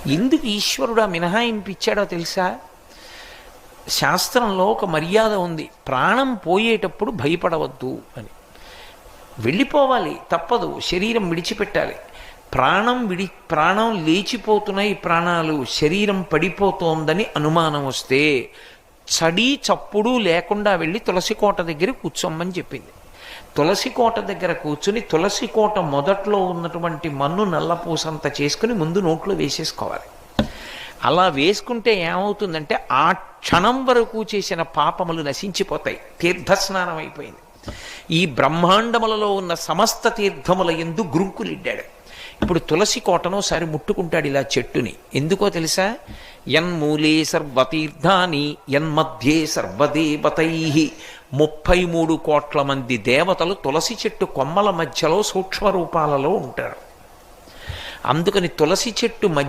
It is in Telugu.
ఎందుకు ఈశ్వరుడు ఆ మినహాయింపు ఇచ్చాడో తెలుసా? శాస్త్రంలో ఒక మర్యాద ఉంది, ప్రాణం పోయేటప్పుడు భయపడవద్దు అని. వెళ్ళిపోవాలి, తప్పదు, శరీరం విడిచిపెట్టాలి. ప్రాణం లేచిపోతున్నాయి, ప్రాణాలు, శరీరం పడిపోతోందని అనుమానం వస్తే చడి చప్పుడు లేకుండా వెళ్ళి తులసికోట దగ్గర కూర్చోమ్మని చెప్పింది. తులసికోట దగ్గర కూర్చుని తులసికోట మొదట్లో ఉన్నటువంటి మన్ను నల్లపూసంత చేసుకుని ముందు నోట్లో వేసేసుకోవాలి. అలా వేసుకుంటే ఏమవుతుందంటే ఆ క్షణం వరకు చేసిన పాపములు నశించిపోతాయి. తీర్థస్నానం అయిపోయింది. ఈ బ్రహ్మాండములలో ఉన్న సమస్త తీర్థముల యందు గురుంకులిడ్డాడు. ఇప్పుడు తులసి కోటను ఒకసారి ముట్టుకుంటాడు ఇలా చెట్టుని. ఎందుకో తెలుసా? యన్మూలే సర్వతీర్థాని యన్మధ్యే సర్వదేవతై. 33 కోట్ల మంది దేవతలు తులసి చెట్టు కొమ్మల మధ్యలో సూక్ష్మ రూపాలలో ఉంటారు. అందుకని తులసి చెట్టు మధ్య